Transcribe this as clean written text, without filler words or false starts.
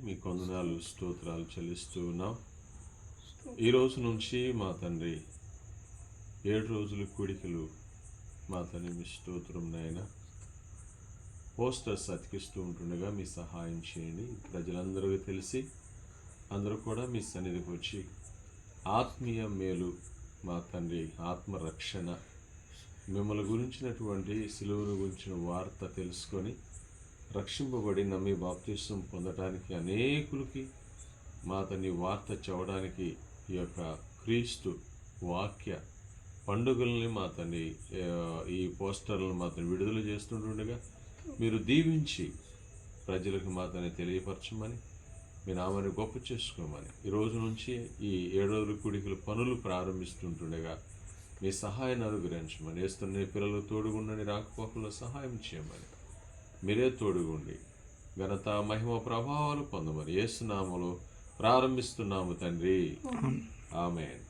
మీకు వందనాలు స్తోత్రాలు చెల్లిస్తూ ఉన్నాం. ఈ రోజు నుంచి మా తండ్రి 7 రోజులు కూడికలు మా తండ్రి మీ స్తోత్రం నాయన పోస్టర్స్ అతికిస్తూ ఉంటుండగా మీ సహాయం చేయండి. ప్రజలందరూ తెలిసి అందరూ కూడా మీ సన్నిధికి వచ్చి ఆత్మీయ మేలు మా తండ్రి ఆత్మరక్షణ మిమ్మల్ని గురించినటువంటి సిలువను గురించిన వార్త తెలుసుకొని రక్షింపబడి నమ్మి బాప్తిసం పొందడానికి అనేకులకి మా తండ్రి వార్త చెప్పడానికి ఈ యొక్క క్రీస్తు వాక్య పండుగల్ని మా తండ్రి ఈ పోస్టర్లను మా తండ్రి విడుదల చేస్తుండగా మీరు దీవించి ప్రజలకు మా తండ్రి తెలియపరచమని మీ నామాన్ని గొప్ప చేసుకోమని ఈ రోజు నుంచి ఈ 7 రోజుల కూడికలు పనులు ప్రారంభిస్తుంటుండగా మీ సహాయాన్ని అనుగ్రహించమని వేస్తున్న పిల్లలు తోడుగుండని రాకపోకల్లో సహాయం చేయమని మీరే తోడుగుండి ఘనత మహిమ ప్రభావాలు పొందమని యేసు నామములో ప్రారంభిస్తున్నాము తండ్రి. ఆమేన్.